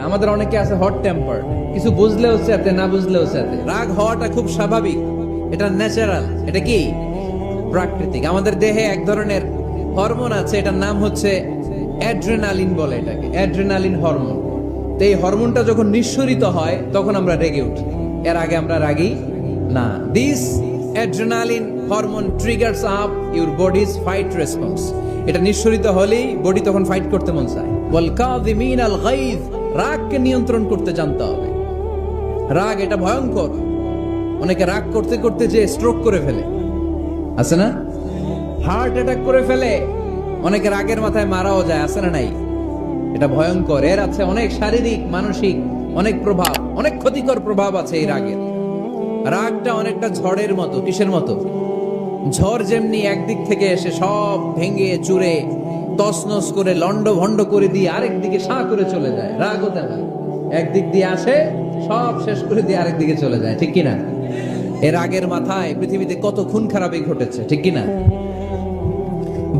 আমাদের অনেকে আছে হট টেম্পার, কিছু বুঝলেও সাথে না বুঝলেও সাথে। রাগ হওয়াটা খুব স্বাভাবিক, এটা ন্যাচারাল, এটা কি প্রাকৃতিক। আমাদের দেহে এক ধরনের হরমোন আছে, এটার নাম হচ্ছে অ্যাড্রেনালিন বলে এটাকে, অ্যাড্রেনালিন হরমোন। তো এই হরমোনটা যখন নিঃসরিত হয় তখন আমরা রেগে উঠি, এর আগে আমরা রাগি না। This adrenaline hormone triggers up your bodies fight response. এটা নিঃসরিত হলেই বডি তখন ফাইট করতে মন চায়। ওয়াল কাযিমিন আল গাইজ, রাগকে নিয়ন্ত্রণ করতে জানতে হবে। রাগ এটা ভয়ঙ্কর, অনেকে রাগ করতে করতে যে স্ট্রোক করে ফেলে, আছে না, হার্ট অ্যাটাক করে ফেলে, অনেকে রাগের মাথায় মারাও যায়, আছে না নাই? এটা ভয়ঙ্কর। এর আছে অনেক শারীরিক মানসিক অনেক প্রভাব, অনেক ক্ষতিকর প্রভাব আছে এই রাগের। রাগটা অনেকটা ঝড়ের মতো। কিসের মতো? ঝড় যেমনি একদিক থেকে এসে সব ভেঙে চুরে তছনছ করে লন্ড ভন্ড করে দিয়ে আরেক দিকে সাঁ করে চলে যায়, রাগও তেমন একদিক দিয়ে আসে সব শেষ করে দিয়ে আরেক দিকে চলে যায়, ঠিক কিনা? এর রাগের মাথায় পৃথিবীতে কত খুন খারাপই ঘটেছে, ঠিক কিনা?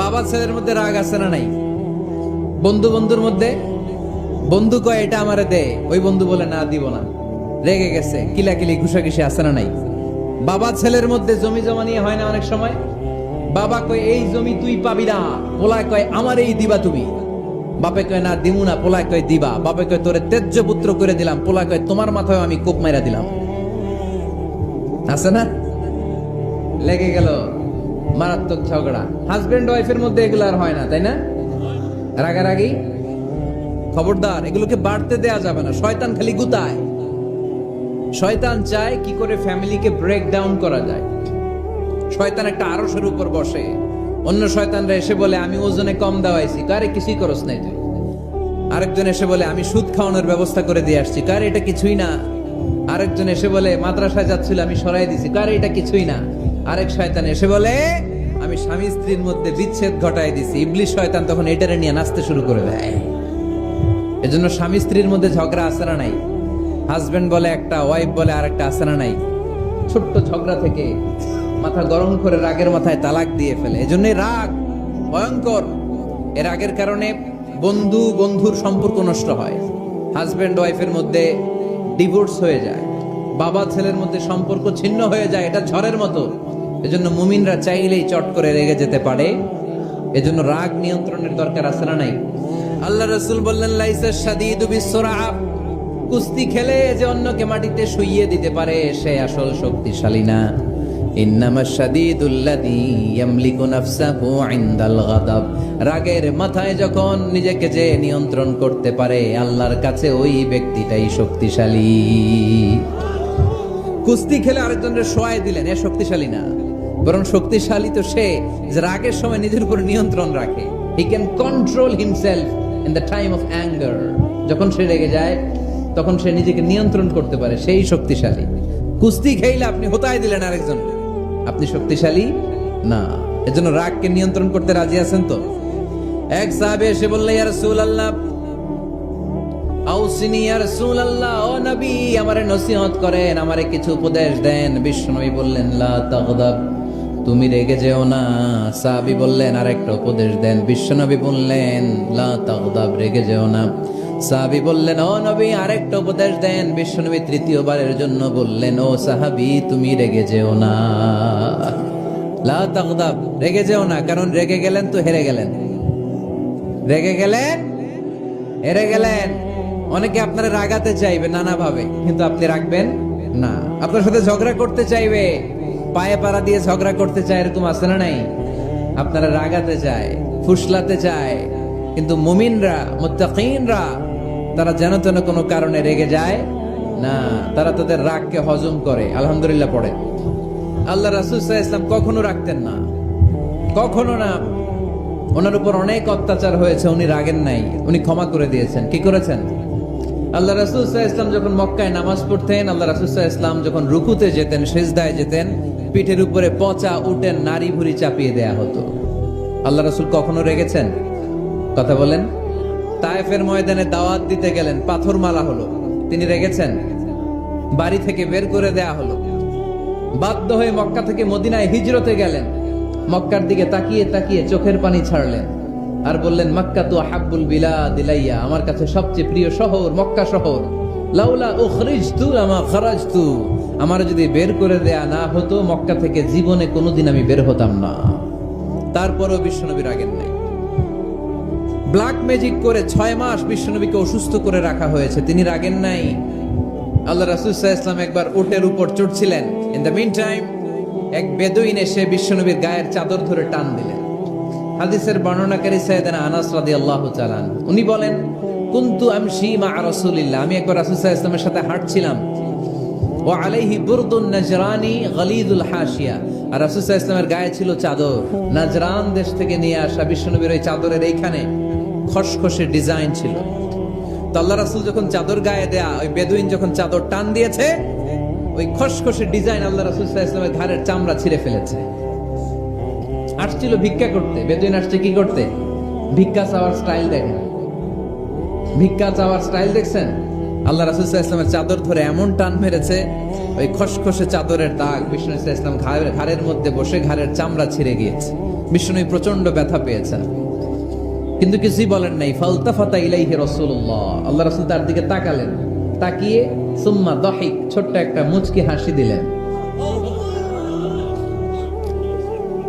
বাবা ছেলের মধ্যে রাগ আছে না নাই? বন্ধু বন্ধুর মধ্যে, বন্ধু কয় এটা আমারে দে, ওই বন্ধু বলে না দিব না, রেগে গেছে, কিলাকিলি ঘুষাঘুষি আছে না নাই? বাবা ছেলের মধ্যে জমি জমা নিয়ে হয় না অনেক সময়? বাবা কয় এই জমি তুই পাবি না, পোলায় কয় আমার এই দিবা তুমি। বাপে কয় না দিমু না, পোলায় কয় দিবা। বাপে কয় তোরে তেজ্য পুত্র করে দিলাম, পোলায় কয় তোমার মাথায় আমি কোপ মাইরা দিলাম। আছে না? লেগে গেল, মারাত্মক ঝগড়া। হাজবেন্ড ওয়াইফের মধ্যে এগুলো আর হয় না, তাই না? রাগারাগি, খবরদার, এগুলোকে বাড়তে দেয়া যাবে না। শয়তান খালি গুতায়। শয়তান চায় কি করে ফ্যামিলিকে ব্রেক ডাউন করা যায়। শয়তান একটা আরশের উপর বসে, অন্য শয়তানরা এসে বলে আমি ওজনে কম দাওয়াইছি, কারে কিছুই করস নাই তুই। আরেকজন এসে বলে আমি সুদ খাওয়ানোর ব্যবস্থা করে দিয়ে আসছি, কারে এটা কিছুই না। আরেকজন এসে বলে মাদ্রাসায় যাচ্ছিল আমি সরাই দিছি, কারে এটা কিছুই না। আরেক শয়তান এসে বলে আমি স্বামী স্ত্রীর মধ্যে বিচ্ছেদ ঘটাই দিছি। ইবলিশ শয়তান তখন এটারে নিয়ে নাচতে শুরু করে দেয়। এজন্য স্বামী স্ত্রীর মধ্যে ঝগড়া আছে না নাই? হাজবেন্ড বলে একটা, ওয়াইফ বলে আরেকটা, আছে না নাই? ছোট্ট ঝগড়া থেকে মাথা গরম করে রাগের মাথায় তালাক দিয়ে ফেলে। এজন্য রাগ ভয়ঙ্কর। এর রাগের কারণে বন্ধু বন্ধুর সম্পর্ক নষ্ট হয়, হাজবেন্ড ওয়াইফের মধ্যে ডিভোর্স হয়ে যায়, বাবা ছেলের মধ্যে সম্পর্ক ছিন্ন হয়ে যায়। এটা ঝড়ের মতো। এজন্য মুমিনরা চাইলেই চট করে রেগে যেতে পারে। এজন্য রাগ নিয়ন্ত্রণের দরকার আছে না নাই? আল্লাহ রাসূল বললেন লাইসা শাদীদু বিসসুরআ, কুস্তি খেলে যে অন্যকে মাটিতে শুইয়ে দিতে পারে সে আসল শক্তিশালী না। ইন্নামাশ শাদীদুল্লাযী ইয়ামলিকু নাফসাহু ইনদাল গাদাব, রাগের মাথায় যখন নিজেকে যে নিয়ন্ত্রণ করতে পারে আল্লাহর কাছে ওই ব্যক্তিটাই শক্তিশালী। কুস্তি খেলে আরেকজনের শোয়ায় দিলেন, এ শক্তিশালী না, বরং শক্তিশালী তো সে যে রাগের সময় নিজের উপর নিয়ন্ত্রণ রাখে। He can control himself in the time of anger. যখন সে রেগে যায় তখন সে নিজেকে নিয়ন্ত্রণ করতে পারে, সেই শক্তিশালী। কুস্তি খেলে আপনি হোতায় দিলেন আরেকজন, আপনি শক্তিশালী না। এজন্য রাগকে নিয়ন্ত্রণ করতে রাজি আছেন তো? এক সাহাবী এসে বলল ইয়া রাসূলুল্লাহ আউসিনি ইয়া রাসূলুল্লাহ, ও নবী আমারে নসিহত করেন, আমারে কিছু উপদেশ দেন। বিশ্বনবী বললেন লা তাগদাব, তুমি রেগে যেও না। সাহাবী বললেন আরেকটা উপদেশ দেন। বিশ্বনবী বললেন লা তাগদাব, রেগে যেও না। সাহাবী বললেন ও নবী আরেকটা উপদেশ দেন। বিশ্বনবী তৃতীয়বারের জন্য বললেন ও সাহাবী তুমি রেগে যেও না, লা তাগদাব, রেগে যেও না। কারণ রেগে গেলেন তো হেরে গেলেন, রেগে গেলেন হেরে গেলেন। অনেকে আপনারা রাগাতে চাইবে নানা ভাবে, কিন্তু আপনি রাখবেন না। আপনার সাথে ঝগড়া করতে চাইবে, পায়ে পাড়া দিয়ে ঝগড়া করতে চায়, এরকম আছে না নাই? আপনারা রাগাতে চায়, ফুসলাতে চায়, কিন্তু মুমিনরা মুত্তাকিনরা তারা যেন তেন কোনো কারণে রেগে যায় না। তারা তাদের রাগকে হজম করে, আলহামদুলিল্লাহ পড়ে। আল্লাহ রাসূল সাল্লাল্লাহু আলাইহি ওয়াসাল্লাম কখনো রাখতেন না, কখনো না। ওনার উপর অনেক অত্যাচার হয়েছে, উনি রাগেন নাই, উনি ক্ষমা করে দিয়েছেন। কি করেছেন? আল্লাহ রাসূল সাল্লাল্লাহু আলাইহি ওয়াসাল্লাম যখন মক্কায় নামাজ পড়তেন, আল্লাহ রাসূল সাল্লাল্লাহু আলাইহি ওয়াসাল্লাম যখন রুকুতে যেতেন, সিজদায় যেতেন, পিঠের উপরে পচা উটের নাড়ি ভুঁড়ি চাপিয়ে দেয়া হতো। আল্লাহ রাসূল কখনো রেগেছেন? কথা বলেন। তায়েফের ময়দানে দাওয়াত দিতে গেলেন, পাথর মারা হলো, তিনি রেগেছেন? বাড়ি থেকে বের করে দেয়া হলো, বাধ্য হয়ে মক্কা থেকে মদিনায় হিজরতে গেলেন, মক্কার দিকে তাকিয়ে তাকিয়ে চোখের পানি ছাড়লেন। আর বললেন মক্কা তু আহাব্বুল বিলাদ ইলাইয়া, আমার কাছে সবচেয়ে প্রিয় শহর মক্কা শহর। লাউলা উখরিজতু লামা খারাজতু, আমার যদি বের করে দেয়া না হতো মক্কা থেকে জীবনে কোনোদিন আমি বের হতাম না। তারপরেও বিশ্বনবী রাগেন নাই। ব্ল্যাক ম্যাজিক করে 6 মাস বিশ্বনবীকে অসুস্থ করে রাখা হয়েছে, তিনি রাগেন নাই। আল্লাহ রাসূল সাল্লাল্লাহু আলাইহি ওয়াসাল্লাম একবার উটের উপর চড়ছিলেন। ইন দ্য মিন টাইম এক বেদুইন এসে বিশ্বনবীর গায়ের চাদর ধরে টান দিলেন। হাদিসের বর্ণনাকারী সাইয়েদনা আনাস রাদিয়াল্লাহু তাআলা উনি বলেন, কুনতু আমশি মা রাসূলিল্লাহ, আমি একবার রাসূল সাল্লাল্লাহু আলাইহি ওয়াসাল্লামের সাথে হাঁটছিলাম। ওয়া আলাইহি বুরদুন নাজরানি গলিদুল হাশিয়া, আর রাসূল সাল্লাল্লাহু আলাইহি ওয়াসাল্লামের গায়ে ছিল চাদর, নাজরান দেশ থেকে নিয়ে আসা বিশ্বনবীর ওই চাদরের এইখানে খসখসে ডিজাইন ছিল। তো আল্লাহ রাসূল যখন চাদর গায়ে দেয়া, ওই বেদুইন যখন চাদর টান দিয়েছে, ওই খসখসে ডিজাইন আল্লাহ রাসূল সাল্লাল্লাহু আলাইহি ওয়াসাল্লামের ঘাড়ের চামড়া ছিঁড়ে ফেলেছে। আসছিল ভিক্ষা করতে, বেদুইন আসছে কি করতে? ভিক্ষা চাওয়ার স্টাইল দেখেন, ভিক্ষা চাওয়ার স্টাইল দেখছেন? আল্লাহ রাসূল সাল্লাল্লাহু আলাইহি ওয়াসাল্লামের চাদর ধরে এমন টান মেরেছে, ওই খসখসে চাদরের দাগ বিষ্ণু সাল্লাল্লাহু আলাইহি ওয়াসাল্লাম ঘাড়ের মধ্যে বসে ঘাড়ের চামড়া ছিঁড়ে গিয়েছে। বিষ্ণু প্রচন্ড ব্যথা পেয়েছেন, কিন্তু কিছুই বলেন নাই। ফালতাফাতা ইলাইহি রাসূলুল্লাহ, আল্লাহ রাসূল তার দিকে তাকালেন, তাকিয়ে সুম্মা দাহিক, ছোট্ট একটা মুচকি হাসি দিলেন।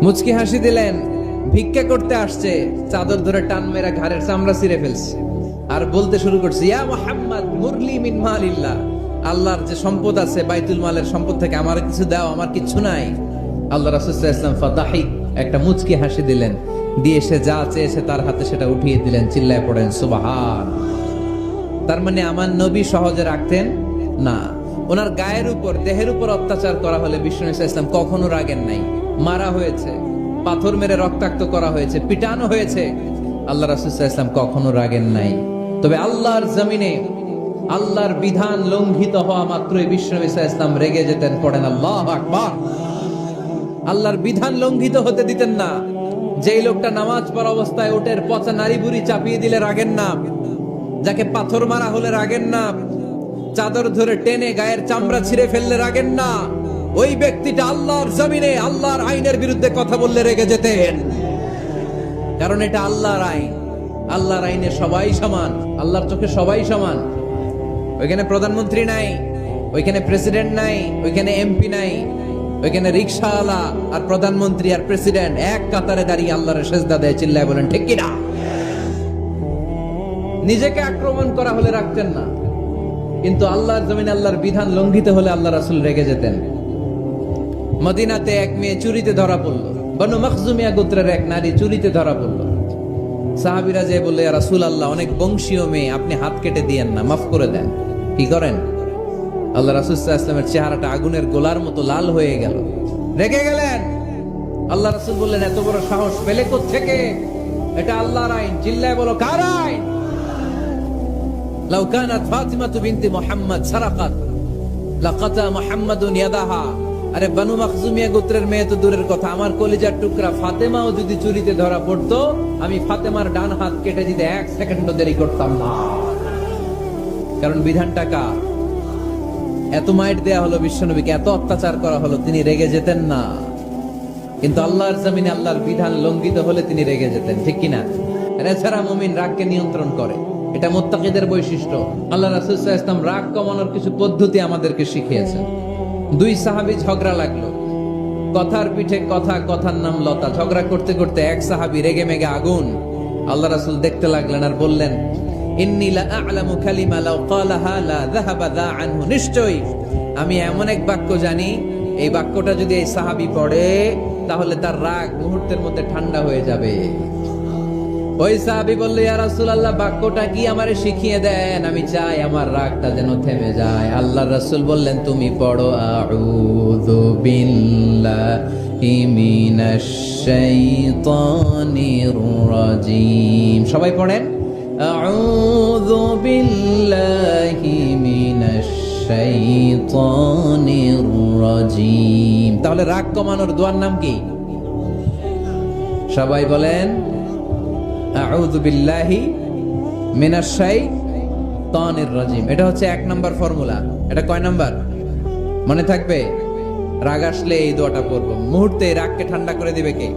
মুচকি হাসি দিলেন, ভিক্ষা করতে আসছে, চাদর ধরে টান মেরা ঘাড়ের চামড়া ছিঁড়ে ফেলছে, আর বলতে শুরু করছে, ইয়া মুহাম্মদ মুরলি মিন মালিল্লাহ, আল্লাহর যে সম্পদ আছে বাইতুল মালের সম্পদ থেকে আমার কিছু দাও, আমার কিছু নাই। আল্লাহ রাসূল সাল্লাল্লাহু আলাইহি ওয়াসাল্লাম ফাদাহিক, একটা মুচকি হাসি দিলেন, দিয়ে সে যা চেয়েছে তার হাতে সেটা উঠিয়ে দিলেন। চিল্লায় পড়েন সুবহান। তার মানে আমার নবী সহজে রাখতেন না। ওনার গায়ের উপর, দেহের উপর অত্যাচার করা হলে বিষ্ণু সাল্লাল্লাহু আলাইহি ওয়াসাল্লাম কখনো রাগেন নাই। মারা হয়েছে, পাথর মেরে রক্তাক্ত করা হয়েছে, পিটানো হয়েছে, আল্লাহ রাসূল সাল্লাল্লাহু আলাইহি ওয়াসাল্লাম কখনো রাগেন নাই। তবে আল্লাহর জমিনে আল্লাহর বিধান লঙ্ঘিত হওয়া মাত্রই বিষ্ণু সাল্লাল্লাহু আলাইহি ওয়াসাল্লাম রেগে যেতেন। পড়েন আল্লাহু আকবার। আল্লাহর বিধান লঙ্ঘিত হতে দিতেন না। যেই লোকটা নামাজ পড়া অবস্থায় উটের পচা নারী বুড়ি চাপিয়ে দিলে রাগেন না, যাকে পাথর মারা হলে রাগেন না, চাদর ধরে টেনে গায়ের চামড়া ছিঁড়ে ফেললে রাগেন না, ওই ব্যক্তিটা আল্লাহর জমিনে আল্লাহর আইনের বিরুদ্ধে কথা বললে রেগে যেতেন। কারণ এটা আল্লাহর আইন, আল্লাহর আইনে সবাই সমান, আল্লাহর চোখে সবাই সমান। ওইখানে প্রধানমন্ত্রী নাই, ওইখানে প্রেসিডেন্ট নাই, ওইখানে এমপি নাই, ওইখানে রিকশাওয়ালা আর প্রধানমন্ত্রী আর প্রেসিডেন্ট এক কাতারে দাঁড়িয়ে আল্লাহর সেজদা দেয়। চিল্লায় বলেন ঠিক কিনা? নিজেকে আক্রমণ করা হলে রাখতেন না, কিন্তু আল্লাহর জমিনে আল্লাহর বিধান লঙ্ঘিত হলে আল্লাহ রাসূল রেগে যেতেন। মদিনাতে এক মেয়ে চুরিতে ধরা পড়লো, বনু মখজুমিয়া গোত্রের এক নারী চুরিতে ধরা পড়লো। সাহাবীরা যে বললে, ইয়া রাসূলুল্লাহ, অনেক বংশীয় মেয়ে, আপনি হাত কেটে দিয়েন না, মাফ করে দেন। কি করেন? আল্লাহ রাসূল সাল্লাল্লাহু আলাইহি ওয়াসাল্লামের চেহারাটা আগুনের গোলার মতো লাল হয়ে গেল, রেগে গেলেন। আল্লাহ রাসূল বললেন, এত বড় সাহস পেলে কোত্থেকে? এটা আল্লাহর আইন। চিল্লায় বলো, কার আইন? লাউ কানাত ফাতিমাতু বিনতি মুহাম্মদ সারাকাত লাকাতা মুহাম্মাদুন ইয়াদাহা। আরে বনু মখজুমিয়া গোত্রের মেয়ে তো দূরের কথা, আমার কলিজার টুকরা ফাতেমাও যদি চুরিতে ধরা পড়তো, আমি ফাতেমার ডান হাত কেটে দিতে 1 সেকেন্ডও দেরি করতাম না। কারণ বিধানটা কার? এত মাইট দেয়া হলো বিশ্বনবীকে, এত অত্যাচার করা হলো, তিনি রেগে যেতেন না। কিন্তু আল্লাহর জমিনে আল্লাহর বিধান লঙ্ঘিত হলে তিনি রেগে যেতেন। ঠিক কিনা? এছাড়া মুমিন রাগকে নিয়ন্ত্রণ করে, এটা মুত্তাকিদের বৈশিষ্ট্য। আল্লাহ রাসূল সাল্লাল্লাহু আলাইহি ওয়াসাল্লাম রাগ কমানোর কিছু পদ্ধতি আমাদেরকে শিখিয়েছেন। 2 সাহাবী ঝগড়া লাগলো, কথার পিঠে কথা, কথার নাম লতা। ঝগড়া করতে করতে এক সাহাবী রেগে মেগে আগুন। আল্লাহ রাসূল দেখতে লাগলেন আর বললেন, ইন্নী লা আ'লামু কালিমা লাউ ক্বালাহা লা যাহাবা যা আনহু। নিশ্চয়ই আমি এমন এক বাক্য জানি, এই বাক্যটা যদি এই সাহাবী পড়ে তাহলে তার রাগ মুহূর্তের মধ্যে ঠান্ডা হয়ে যাবে। ওই সাহাবী বলল, ইয়া রাসূলুল্লাহ, বাক্যটা কি আমারে শিখিয়ে দেন, আমি চাই আমার রাগটা যেন থেমে যায়। আল্লাহর রাসূল বললেন, তুমি পড়ো আউযু বিল্লাহি মিনাশ শাইতানির রাজীম। সবাই পড়েন, আউযু বিল্লাহি মিনাশ শাইতানির রাজীম। তাহলে রাগ কমানোর দোয়ার নাম কি? সবাই বলেন, আউযু বিল্লাহি মিনাশ শাইতানির রাজীম। এটা হচ্ছে 1 নাম্বার ফর্মুলা। এটা কয় নাম্বার মনে থাকবে? রাগ আসলে এই দোয়াটা পড়বো, মুহূর্তে রাগকে ঠান্ডা করে দিবে কে?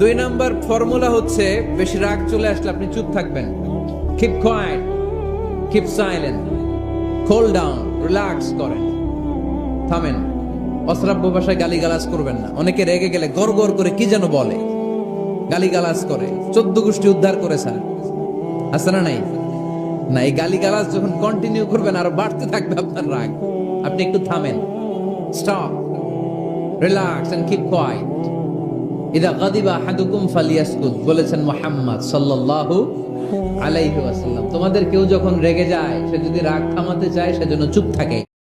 2 নাম্বার ফর্মুলা হচ্ছে বেশি রাগ চলে আসলে আপনি চুপ থাকবেন। Keep quiet, keep silent, cool down, relax করেন, থামেন। অশ্রাব্য ভাষায় গালিগালাজ করবেন না। অনেকে রেগে গেলে গড় গড় করে কি যেন বলে, গালিগালাজ করে, 14 গোষ্ঠী উদ্ধার করে স্যার, আছে না নাই? না, এই গালিগালাজ যখন কন্টিনিউ করবেন আরো বাড়তে থাকবে আপনার রাগ। আপনি একটু থামেন, stop, relax and keep quiet. ইদা গাদিবা আহাদুকুম ফালিয়াসকুত বলেছেন মুহাম্মদ সাল্লাল্লাহু আলাইহি ওয়াসাল্লাম। তোমাদের কেউ যখন রেগে যায়, সে যদি রাগ থামাতে চায় সেজন্য চুপ থাকে।